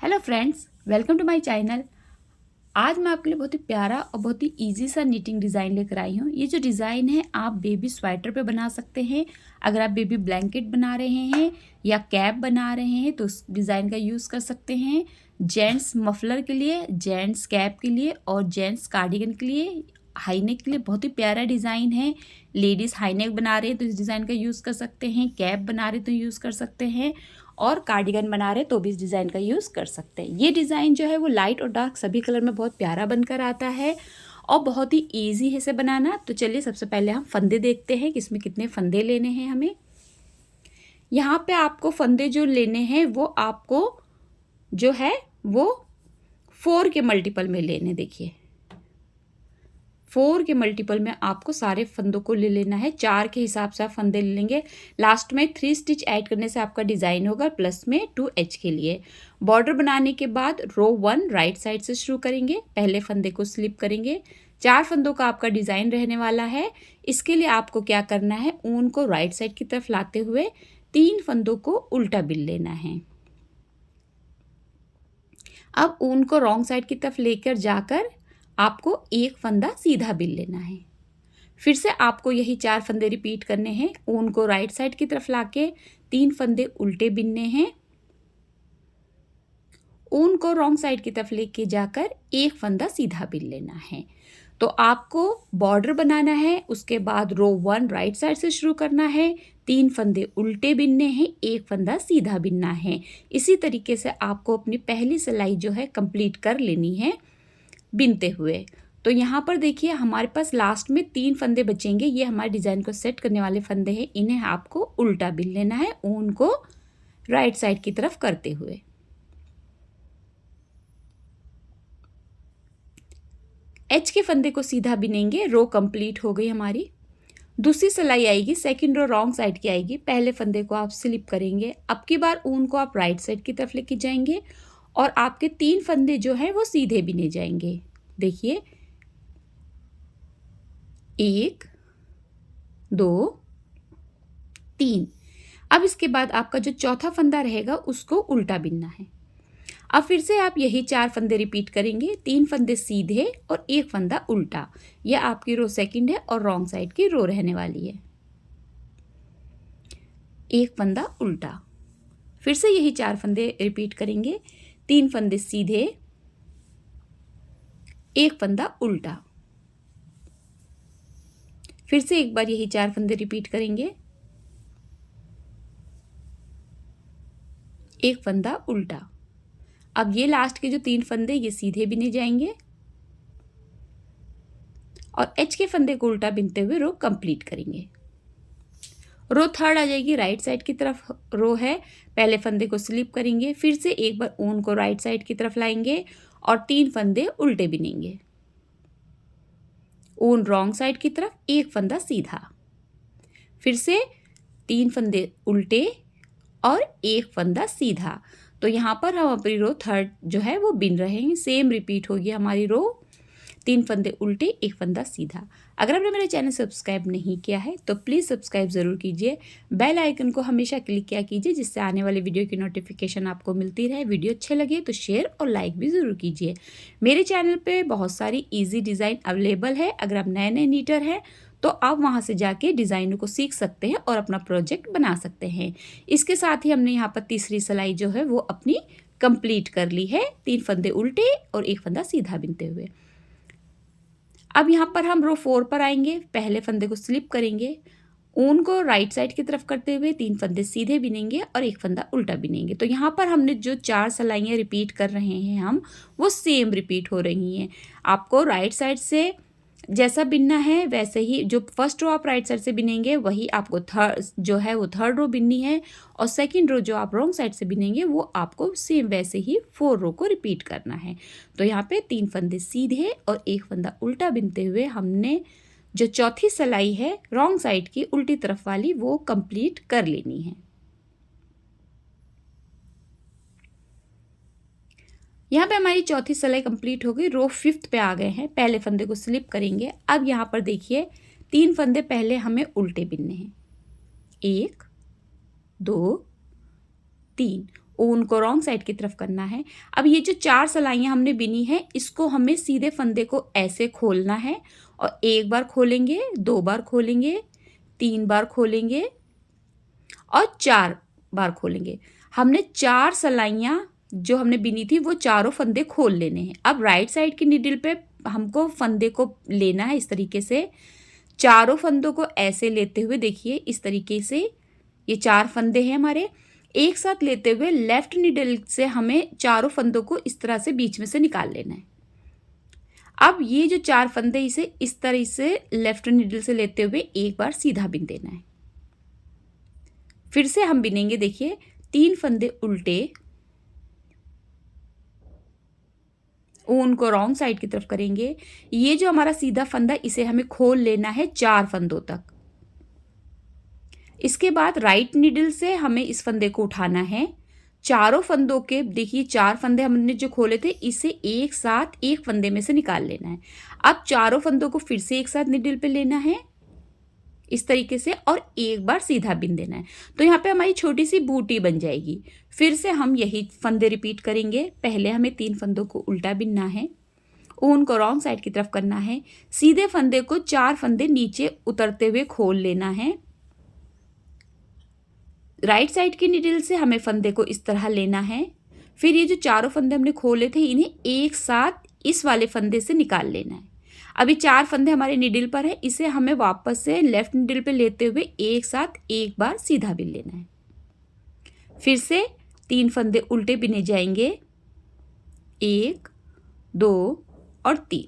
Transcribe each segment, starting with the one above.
Hello friends, welcome to my channel. आज मैं आपके लिए बहुत ही प्यारा और बहुत ही इजी सा निटिंग डिज़ाइन लेकर आई हूँ। ये जो डिज़ाइन है आप बेबी स्वेटर पे बना सकते हैं। अगर आप बेबी ब्लैंकेट बना रहे हैं या कैप बना रहे हैं तो उस डिज़ाइन का यूज़ कर सकते हैं। जेंट्स मफलर के लिए, जेंट्स कैप के लिए और जेंट्स कार्डिगन के लिए, हाई नेक के लिए बहुत ही प्यारा डिज़ाइन है। लेडीज़ हाई नेक बना रहे हैं तो इस डिज़ाइन का यूज़ कर सकते हैं। कैप बना रहे तो यूज़ कर सकते हैं और कार्डिगन बना रहे तो भी इस डिज़ाइन का यूज़ कर सकते हैं। ये डिज़ाइन जो है वो लाइट और डार्क सभी कलर में बहुत प्यारा बनकर आता है और बहुत ही ईजी है इसे बनाना। तो चलिए सबसे पहले हम फंदे देखते हैं कि इसमें कितने फंदे लेने हैं हमें। यहाँ पे आपको फंदे जो लेने हैं वो आपको जो है वो 4 के मल्टीपल में लेने। देखिए 4 के मल्टीपल में आपको सारे फंदों को ले लेना है। 4 के हिसाब से आप फंदे ले लेंगे। लास्ट में 3 स्टिच ऐड करने से आपका डिज़ाइन होगा प्लस में 2H के लिए। बॉर्डर बनाने के बाद रो 1 राइट साइड से शुरू करेंगे। पहले फंदे को स्लिप करेंगे। 4 फंदों का आपका डिज़ाइन रहने वाला है। इसके लिए आपको क्या करना है, ऊन को राइट साइड की तरफ लाते हुए 3 फंदों को उल्टा बिल लेना है। अब ऊन को रॉन्ग साइड की तरफ लेकर जाकर आपको एक फंदा सीधा बिल लेना है। फिर से आपको यही 4 फंदे रिपीट करने हैं। ऊन को राइट साइड की तरफ लाके 3 फंदे उल्टे बिनने हैं। ऊन को रॉन्ग साइड की तरफ लेके जाकर एक फंदा सीधा बिल लेना है। तो आपको बॉर्डर बनाना है। उसके बाद रो 1 राइट साइड से शुरू करना है। 3 फंदे उल्टे बिनने हैं, एक फंदा सीधा बिनना है। इसी तरीके से आपको अपनी पहली सिलाई जो है कंप्लीट कर लेनी है बिनते हुए। तो यहाँ पर देखिए हमारे पास लास्ट में 3 फंदे बचेंगे। ये हमारे डिज़ाइन को सेट करने वाले फंदे हैं। इन्हें आपको उल्टा बिन लेना है ऊन को राइट साइड की तरफ करते हुए। एच के फंदे को सीधा बिनेंगे। रो कंप्लीट हो गई हमारी। दूसरी सिलाई आएगी, सेकंड रो रॉन्ग साइड की आएगी। पहले फंदे को आप स्लिप करेंगे। अब की बार ऊन को आप राइट साइड की तरफ लेके जाएंगे और आपके 3 फंदे जो हैं वो सीधे बिने जाएंगे। देखिए 1 2 3। अब इसके बाद आपका जो चौथा फंदा रहेगा उसको उल्टा बिनना है। अब फिर से आप यही 4 फंदे रिपीट करेंगे। 3 फंदे सीधे और एक फंदा उल्टा। यह आपकी रो सेकंड है और रॉन्ग साइड की रो रहने वाली है। एक फंदा उल्टा। फिर से यही 4 फंदे रिपीट करेंगे। 3 फंदे सीधे, एक फंदा उल्टा। फिर से एक बार यही 4 फंदे रिपीट करेंगे। एक फंदा उल्टा। अब ये लास्ट के जो 3 फंदे ये सीधे बिने जाएंगे और एच के फंदे को उल्टा बिनते हुए रो कंप्लीट करेंगे। रो थर्ड आ जाएगी, राइट साइड की तरफ रो है। पहले फंदे को स्लिप करेंगे। फिर से एक बार ऊन को राइट साइड की तरफ लाएंगे और 3 फंदे उल्टे बिनेंगे। ऊन रॉन्ग साइड की तरफ, एक फंदा सीधा। फिर से 3 फंदे उल्टे और एक फंदा सीधा। तो यहाँ पर हम अपनी रो थर्ड जो है वो बिन रहे हैं। सेम रिपीट होगी हमारी रो। 3 फंदे उल्टे, एक फंदा सीधा। अगर आपने मेरे चैनल सब्सक्राइब नहीं किया है तो प्लीज़ सब्सक्राइब ज़रूर कीजिए। बेल आइकन को हमेशा क्लिक किया कीजिए जिससे आने वाली वीडियो की नोटिफिकेशन आपको मिलती रहे। वीडियो अच्छे लगे तो शेयर और लाइक भी ज़रूर कीजिए। मेरे चैनल पे बहुत सारी ईजी डिज़ाइन अवेलेबल है। अगर आप नए नए नीटर हैं तो आप वहाँ से जाके डिज़ाइनों को सीख सकते हैं और अपना प्रोजेक्ट बना सकते हैं। इसके साथ ही हमने यहाँ पर तीसरी सिलाई जो है वो अपनी कंप्लीट कर ली है। 3 फंदे उल्टे और एक फंदा सीधा बिनते हुए। अब यहाँ पर हम रो 4 पर आएंगे। पहले फंदे को स्लिप करेंगे। ऊन को राइट साइड की तरफ करते हुए 3 फंदे सीधे बिनेंगे और एक फंदा उल्टा बिनेंगे। तो यहाँ पर हमने जो 4 सिलाइयाँ रिपीट कर रहे हैं हम, वो सेम रिपीट हो रही हैं। आपको राइट साइड से जैसा बिनना है वैसे ही, जो फर्स्ट रो आप राइट साइड से बिनेंगे वही आपको थर्ड जो है वो थर्ड रो बिननी है और सेकंड रो जो आप रॉन्ग साइड से बिनेंगे वो आपको सेम वैसे ही 4 रो को रिपीट करना है। तो यहाँ पे 3 फंदे सीधे और एक फंदा उल्टा बिनते हुए हमने जो चौथी सिलाई है रॉन्ग साइड की उल्टी तरफ वाली वो कंप्लीट कर लेनी है। यहाँ पे हमारी चौथी सिलाई कंप्लीट हो गई। रो 5th पे आ गए हैं। पहले फंदे को स्लिप करेंगे। अब यहाँ पर देखिए 3 फंदे पहले हमें उल्टे बिनने हैं। 1 2 3। ऊन को रॉन्ग साइड की तरफ करना है। अब ये जो 4 सिलाइयाँ हमने बिनी है इसको हमें सीधे फंदे को ऐसे खोलना है और 1 बार खोलेंगे, 2 बार खोलेंगे, 3 बार खोलेंगे और 4 बार खोलेंगे। हमने 4 सिलाइयाँ जो हमने बिनी थी वो चारों फंदे खोल लेने हैं। अब राइट साइड की नीडल पे हमको फंदे को लेना है इस तरीके से, चारों फंदों को ऐसे लेते हुए देखिए इस तरीके से, ये 4 फंदे हैं हमारे, एक साथ लेते हुए लेफ्ट नीडल से हमें चारों फंदों को इस तरह से बीच में से निकाल लेना है। अब ये जो 4 फंदे इसे इस तरह से लेफ्ट नीडल से लेते हुए एक बार सीधा बिन देना है। फिर से हम बिनेंगे, देखिए 3 फंदे उल्टे, ऊन को रॉन्ग साइड की तरफ करेंगे। ये जो हमारा सीधा फंदा इसे हमें खोल लेना है 4 फंदों तक। इसके बाद राइट नीडल से हमें इस फंदे को उठाना है, चारों फंदों के देखिए 4 फंदे हमने जो खोले थे इसे एक साथ एक फंदे में से निकाल लेना है। अब चारों फंदों को फिर से एक साथ नीडल पे लेना है इस तरीके से और एक बार सीधा बिन देना है। तो यहाँ पे हमारी छोटी सी बूटी बन जाएगी। फिर से हम यही फंदे रिपीट करेंगे। पहले हमें 3 फंदों को उल्टा बिनना है, ऊन को रॉन्ग साइड की तरफ करना है, सीधे फंदे को 4 फंदे नीचे उतरते हुए खोल लेना है। राइट साइड की नीडल से हमें फंदे को इस तरह लेना है। फिर ये जो चारों फंदे हमने खोले थे इन्हें एक साथ इस वाले फंदे से निकाल लेना है। अभी 4 फंदे हमारे नीडल पर है, इसे हमें वापस से लेफ्ट नीडल पे लेते हुए एक साथ एक बार सीधा बिन लेना है। फिर से 3 फंदे उल्टे बिने जाएंगे, 1, 2 और 3।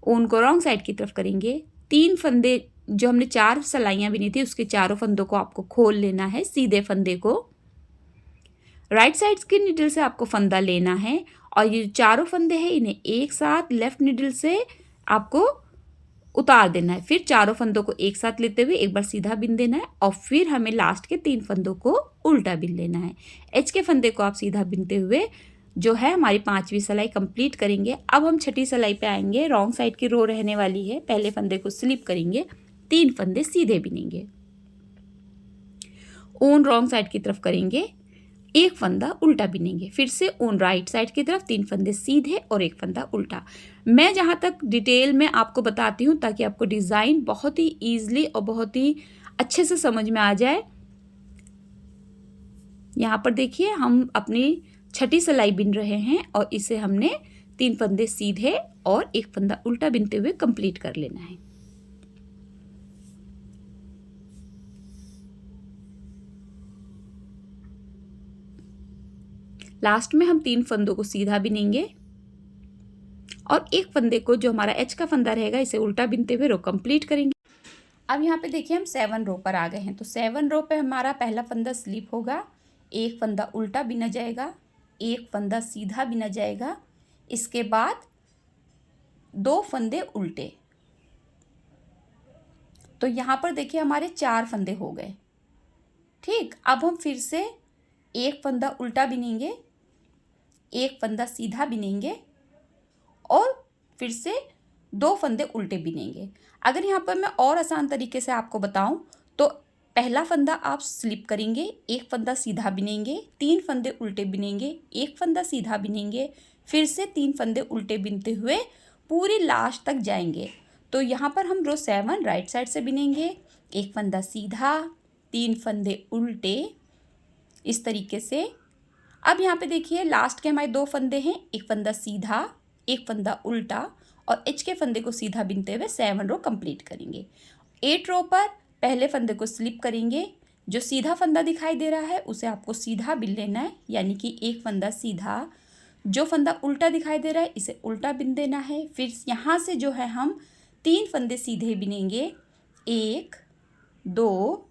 ऊन को रॉन्ग साइड की तरफ करेंगे। 3 फंदे जो हमने 4 सिलाइयाँ बिनी थी उसके चारों फंदों को आपको खोल लेना है, सीधे फंदे को राइट साइड की नीडल से आपको फंदा लेना है और ये चारों फंदे हैं इन्हें एक साथ लेफ्ट नीडल से आपको उतार देना है। फिर चारों फंदों को एक साथ लेते हुए एक बार सीधा बिन देना है और फिर हमें लास्ट के 3 फंदों को उल्टा बिन लेना है। एच के फंदे को आप सीधा बिनते हुए जो है हमारी 5वीं सिलाई कंप्लीट करेंगे। अब हम 6ठी सिलाई पे आएंगे। रॉन्ग साइड की रो रहने वाली है। पहले फंदे को स्लिप करेंगे, 3 फंदे सीधे बिनेंगे, ऊन रॉन्ग साइड की तरफ करेंगे, 1 फंदा उल्टा बिनेंगे। फिर से ऊन राइट साइड की तरफ, 3 फंदे सीधे और 1 फंदा उल्टा। मैं जहाँ तक डिटेल में आपको बताती हूँ ताकि आपको डिज़ाइन बहुत ही ईजिली और बहुत ही अच्छे से समझ में आ जाए। यहाँ पर देखिए हम अपनी 6ठी सिलाई बिन रहे हैं और इसे हमने 3 फंदे सीधे और 1 फंदा उल्टा बिनते हुए कंप्लीट कर लेना है। लास्ट में हम 3 फंदों को सीधा बिनेंगे और 1 फंदे को जो हमारा एच का फंदा रहेगा इसे उल्टा बिनते हुए रो कंप्लीट करेंगे। अब यहाँ पे देखिए हम 7 रो पर आ गए हैं। तो 7 रो पे हमारा पहला फंदा स्लिप होगा, 1 फंदा उल्टा बिना जाएगा, 1 फंदा सीधा बिना जाएगा, इसके बाद 2 फंदे उल्टे। तो यहाँ पर देखिए हमारे 4 फंदे हो गए। ठीक, अब हम फिर से 1 फंदा उल्टा बिनेंगे, 1 फंदा सीधा बिनेंगे और फिर से 2 फंदे उल्टे बिनेंगे। अगर यहाँ पर मैं और आसान तरीके से आपको बताऊं तो पहला फंदा आप स्लिप करेंगे, 1 फंदा सीधा बिनेंगे, 3 फंदे उल्टे बिनेंगे, 1 फंदा सीधा बिनेंगे, फिर से 3 फंदे उल्टे बिनते हुए पूरी लास्ट तक जाएंगे। तो यहाँ पर हम रो 7 राइट साइड से बिनेंगे, 1 फंदा सीधा, 3 फंदे उल्टे इस तरीके से। अब यहाँ पे देखिए लास्ट के हमारे 2 फंदे हैं, 1 फंदा सीधा, 1 फंदा उल्टा और एच के फंदे को सीधा बिनते हुए 7 रो कंप्लीट करेंगे। 8 रो पर पहले फंदे को स्लिप करेंगे, जो सीधा फंदा दिखाई दे रहा है उसे आपको सीधा बिन लेना है, यानी कि 1 फंदा सीधा, जो फंदा उल्टा दिखाई दे रहा है इसे उल्टा बिन देना है। फिर यहाँ से जो है हम 3 फंदे सीधे बिनेंगे, 1, 2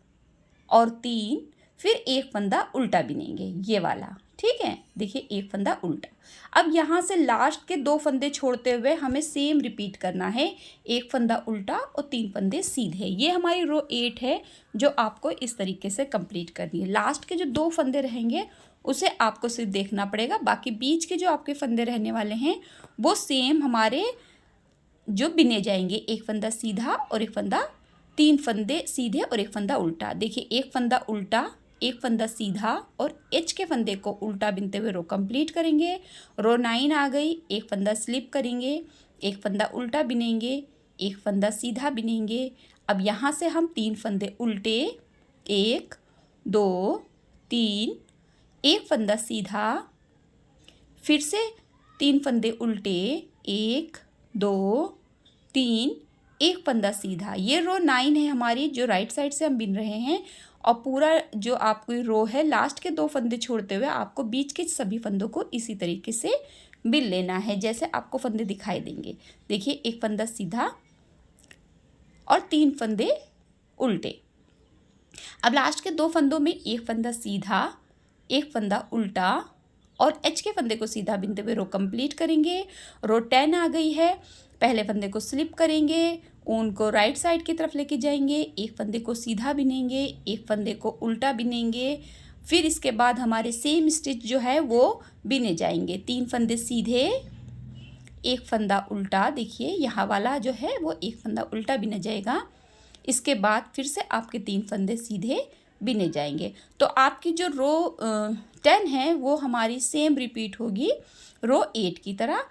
और 3, फिर 1 फंदा उल्टा बिनेंगे, ये वाला। ठीक है, देखिए 1 फंदा उल्टा। अब यहाँ से लास्ट के 2 फंदे छोड़ते हुए हमें सेम रिपीट करना है, 1 फंदा उल्टा और 3 फंदे सीधे। ये हमारी रो 8 है जो आपको इस तरीके से कंप्लीट करनी है। लास्ट के जो 2 फंदे रहेंगे उसे आपको सिर्फ देखना पड़ेगा, बाकी बीच के जो आपके फंदे रहने वाले हैं वो सेम हमारे जो बिने जाएंगे, 1 फंदा सीधा और 1 फंदा, 3 फंदे सीधे और 1 फंदा उल्टा। देखिए 1 फंदा उल्टा, एक फंदा सीधा और एच के फंदे को उल्टा बिनते हुए रो कंप्लीट करेंगे। रो 9 आ गई, एक फंदा स्लिप करेंगे, एक फंदा उल्टा बिनेंगे, एक फंदा सीधा बिनेंगे। अब यहाँ से हम 3 फंदे उल्टे, 1 2 3, एक फंदा सीधा, फिर से 3 फंदे उल्टे, 1 2 3, एक फंदा सीधा। ये रो 9 है हमारी, जो राइट साइड से हम बिन रहे हैं। और पूरा जो आपकी रो है, लास्ट के 2 फंदे छोड़ते हुए आपको बीच के सभी फंदों को इसी तरीके से बिन लेना है, जैसे आपको फंदे दिखाई देंगे। देखिए, एक फंदा सीधा और 3 फंदे उल्टे। अब लास्ट के 2 फंदों में एक फंदा सीधा, एक फंदा उल्टा और एच के फंदे को सीधा बिनते हुए रो कंप्लीट करेंगे। रो 10 आ गई है। पहले फंदे को स्लिप करेंगे, ऊन को राइट साइड की तरफ लेके जाएंगे, एक फंदे को सीधा बिनेंगे, एक फंदे को उल्टा बिनेंगे। फिर इसके बाद हमारे सेम स्टिच जो है वो बिने जाएंगे। 3 फंदे सीधे, एक फंदा उल्टा। देखिए, यहाँ वाला जो है वो एक फंदा उल्टा बिना जाएगा। इसके बाद फिर से आपके 3 फंदे सीधे बिने जाएंगे। तो आपकी जो रो 10 है वो हमारी सेम रिपीट होगी रो 8 की तरह।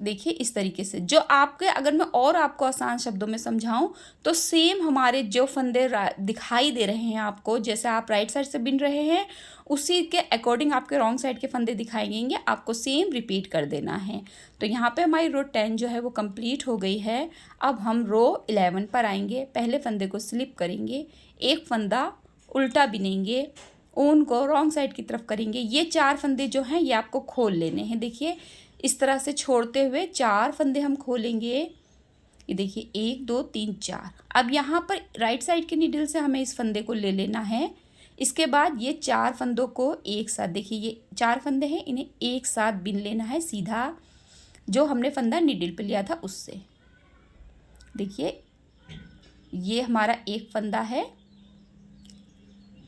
देखिए, इस तरीके से जो आपके, अगर मैं और आपको आसान शब्दों में समझाऊं तो सेम हमारे जो फंदे दिखाई दे रहे हैं आपको, जैसे आप राइट साइड से बिन रहे हैं उसी के अकॉर्डिंग आपके रॉन्ग साइड के फंदे दिखाई देंगे, आपको सेम रिपीट कर देना है। तो यहाँ पे हमारी रो 10 जो है वो कंप्लीट हो गई है। अब हम रो 11 पर आएंगे। पहले फंदे को स्लिप करेंगे, एक फंदा उल्टा बिनेंगे, ऊन को रॉन्ग साइड की तरफ करेंगे। ये 4 फंदे जो हैं ये आपको खोल लेने हैं। देखिए, इस तरह से छोड़ते हुए 4 फंदे हम खोलेंगे। ये देखिए, 1 2 3 4। अब यहाँ पर राइट साइड के नीडल से हमें इस फंदे को ले लेना है। इसके बाद ये 4 फंदों को एक साथ, देखिए ये 4 फंदे हैं, इन्हें एक साथ बिन लेना है सीधा, जो हमने फंदा नीडल पे लिया था उससे। देखिए, ये हमारा एक फंदा है,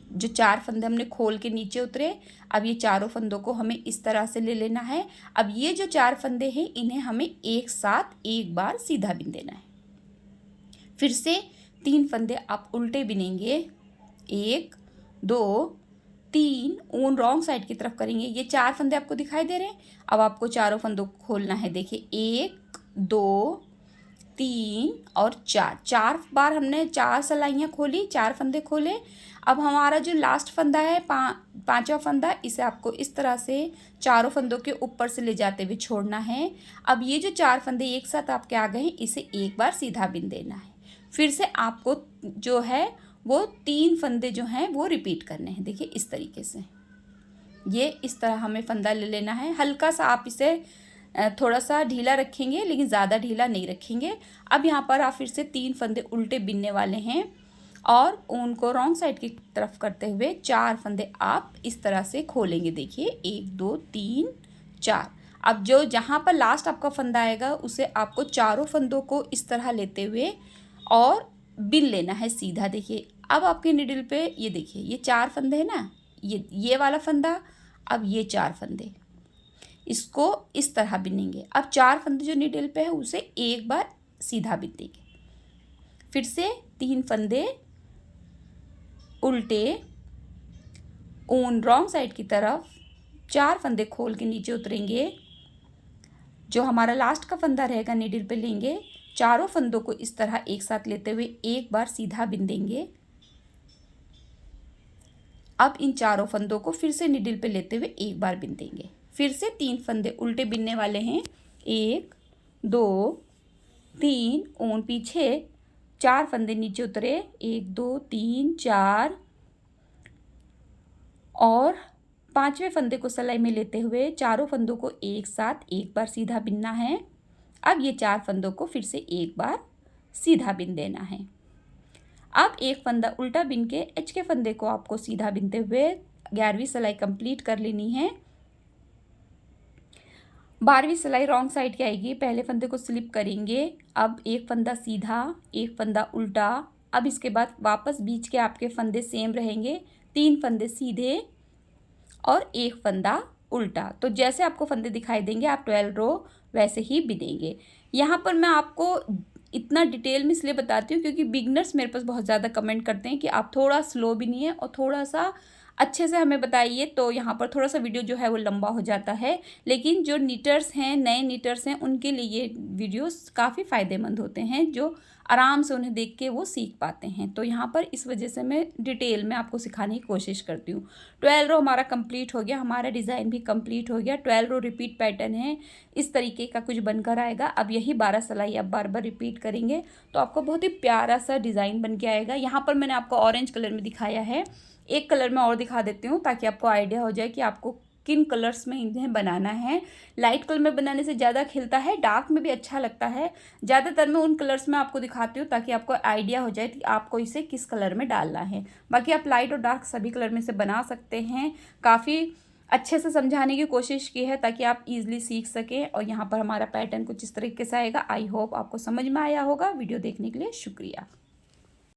जो 4 फंदे हमने खोल के नीचे उतरे। अब ये चारों फंदों को हमें इस तरह से ले लेना है। अब ये जो 4 फंदे हैं इन्हें हमें एक साथ एक बार सीधा बिन देना है। फिर से 3 फंदे आप उल्टे बिनेंगे, 1 2 3, ऊन रॉन्ग साइड की तरफ करेंगे। ये 4 फंदे आपको दिखाई दे रहे हैं। अब आपको चारों फंदों को खोलना है। देखिए, 1 2 3 और 4, 4 बार हमने 4 सिलाइयाँ खोली, 4 फंदे खोले। अब हमारा जो लास्ट फंदा है, पांचवा फंदा, इसे आपको इस तरह से चारों फंदों के ऊपर से ले जाते हुए छोड़ना है। अब ये जो 4 फंदे एक साथ आपके आ गए हैं, इसे एक बार सीधा बिन देना है। फिर से आपको जो है वो 3 फंदे जो हैं वो रिपीट करने हैं। देखिए, इस तरीके से ये इस तरह हमें फंदा ले लेना है। हल्का सा आप इसे थोड़ा सा ढीला रखेंगे, लेकिन ज़्यादा ढीला नहीं रखेंगे। अब यहाँ पर आप फिर से 3 फंदे उल्टे बिनने वाले हैं और ऊन को रॉन्ग साइड की तरफ करते हुए 4 फंदे आप इस तरह से खोलेंगे। देखिए, 1 2 3 4। अब जो जहाँ पर लास्ट आपका फंदा आएगा उसे आपको चारों फंदों को इस तरह लेते हुए और बिन लेना है सीधा। देखिए, अब आपके निडल पे ये देखिए, ये 4 फंदे हैं ना, ये वाला फंदा, अब ये 4 फंदे, इसको इस तरह बिनेंगे। अब 4 फंदे जो निडल पे है उसे एक बार सीधा बिन देंगे। फिर से 3 फंदे उल्टे, ऊन रॉन्ग साइड की तरफ, 4 फंदे खोल के नीचे उतरेंगे। जो हमारा लास्ट का फंदा रहेगा निडल पे लेंगे, चारों फंदों को इस तरह एक साथ लेते हुए एक बार सीधा बिन देंगे। अब इन चारों फंदों को फिर से निडल पे लेते हुए एक बार बिन देंगे। फिर से 3 फंदे उल्टे बिनने वाले हैं, 1 2 3, ऊन पीछे, 4 फंदे नीचे उतरे, 1 2 3 4, और 5वें फंदे को सिलाई में लेते हुए चारों फंदों को एक साथ एक बार सीधा बिनना है। अब ये 4 फंदों को फिर से एक बार सीधा बिन देना है। अब एक फंदा उल्टा बिन के एच के फंदे को आपको सीधा बिनते हुए 11वीं सिलाई कंप्लीट कर लेनी है। 12वीं सिलाई रॉन्ग साइड की आएगी। पहले फंदे को स्लिप करेंगे, अब एक फंदा सीधा, एक फंदा उल्टा। अब इसके बाद वापस बीच के आपके फंदे सेम रहेंगे, 3 फंदे सीधे और एक फंदा उल्टा। तो जैसे आपको फंदे दिखाई देंगे आप 12 रो वैसे ही बिनेंगे। यहाँ पर मैं आपको इतना डिटेल में इसलिए बताती हूँ क्योंकि बिगनर्स मेरे पास बहुत ज़्यादा कमेंट करते हैं कि आप थोड़ा स्लो भी नहीं है और थोड़ा सा अच्छे से हमें बताइए, तो यहाँ पर थोड़ा सा वीडियो जो है वो लंबा हो जाता है। लेकिन जो नीटर्स हैं, नए नीटर्स हैं, उनके लिए ये वीडियोस काफ़ी फ़ायदेमंद होते हैं, जो आराम से उन्हें देख के वो सीख पाते हैं। तो यहाँ पर इस वजह से मैं डिटेल में आपको सिखाने की कोशिश करती हूँ। 12 रो हमारा कंप्लीट हो गया, हमारा डिज़ाइन भी कंप्लीट हो गया। 12 रो रिपीट पैटर्न है, इस तरीके का कुछ बनकर आएगा। अब यही 12 सिलाई आप बार बार रिपीट करेंगे तो आपको बहुत ही प्यारा सा डिज़ाइन बन के आएगा। यहाँ पर मैंने आपको ऑरेंज कलर में दिखाया है, एक कलर में और दिखा देती हूँ ताकि आपको आइडिया हो जाए कि आपको किन कलर्स में इन्हें बनाना है। लाइट कलर में बनाने से ज़्यादा खिलता है, डार्क में भी अच्छा लगता है। ज़्यादातर मैं उन कलर्स में आपको दिखाती हूँ ताकि आपको आइडिया हो जाए कि आपको इसे किस कलर में डालना है। बाकी आप लाइट और डार्क सभी कलर में से बना सकते हैं। काफ़ी अच्छे से समझाने की कोशिश की है ताकि आप इजीली सीख सकें। और यहाँ पर हमारा पैटर्न कुछ इस तरीके से आएगा। आई होप आपको समझ में आया होगा। वीडियो देखने के लिए शुक्रिया।